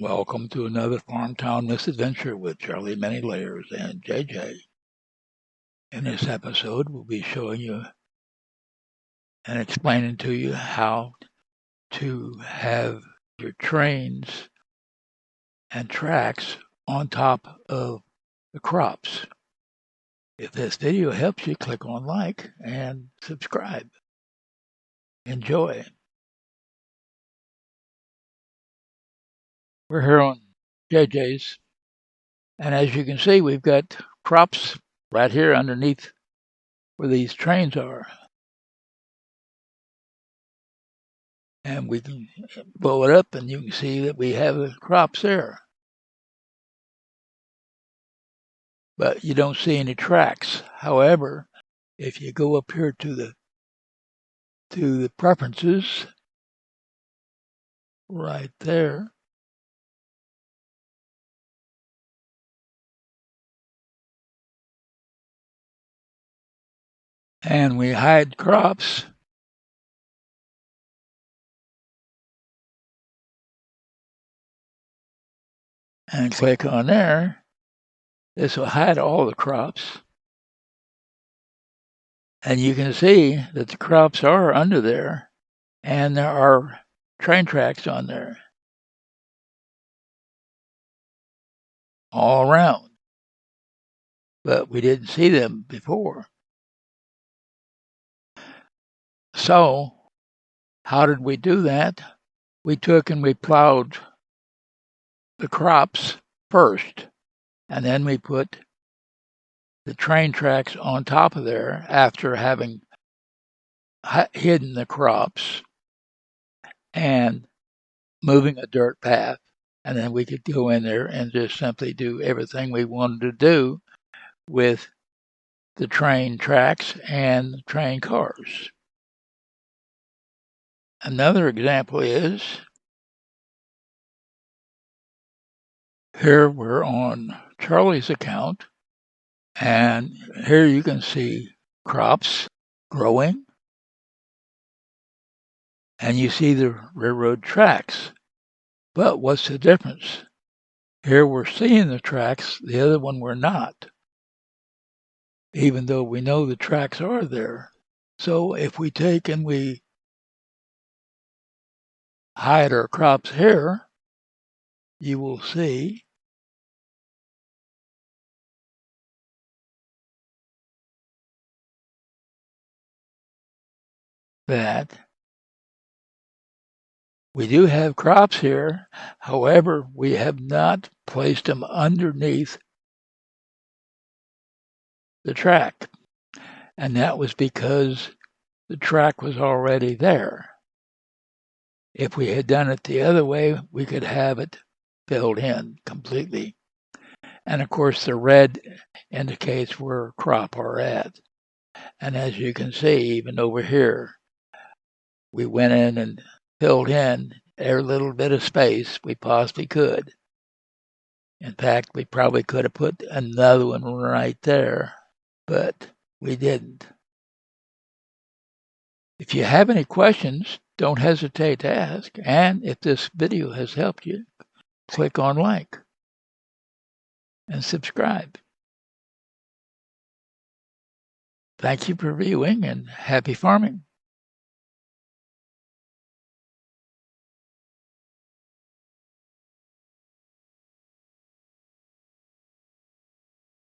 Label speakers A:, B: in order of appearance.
A: Welcome to another Farmtown Misadventure with Charlie Many Layers and JJ. In this episode, we'll be showing you and explaining to you how to have your trains and tracks on top of the crops. If this video helps you, click on like and subscribe. Enjoy. We're here on JJ's, and as you can see, we've got crops right here underneath where these trains are. And we can blow it up and you can see that we have the crops there. But you don't see any tracks. However, if you go up here to the preferences, right there, and we hide crops, and click on there, this will hide all the crops. And you can see that the crops are under there, and there are train tracks on there all around. But we didn't see them before. So, how did we do that? We took and we plowed the crops first, and then we put the train tracks on top of there after having hidden the crops and moving a dirt path. And then we could go in there and just simply do everything we wanted to do with the train tracks and the train cars. Another example is here we're on Charlie's account, and here you can see crops growing, and you see the railroad tracks. But what's the difference? Here we're seeing the tracks, the other one we're not, even though we know the tracks are there. So if we take and we hide our crops here, you will see that we do have crops here. However, we have not placed them underneath the track. And that was because the track was already there. If we had done it the other way, we could have it filled in completely. And of course, the red indicates where crop are at. And as you can see, even over here, we went in and filled in every little bit of space we possibly could. In fact, we probably could have put another one right there, but we didn't. If you have any questions, don't hesitate to ask. And if this video has helped you, click on like and subscribe. Thank you for viewing and happy farming.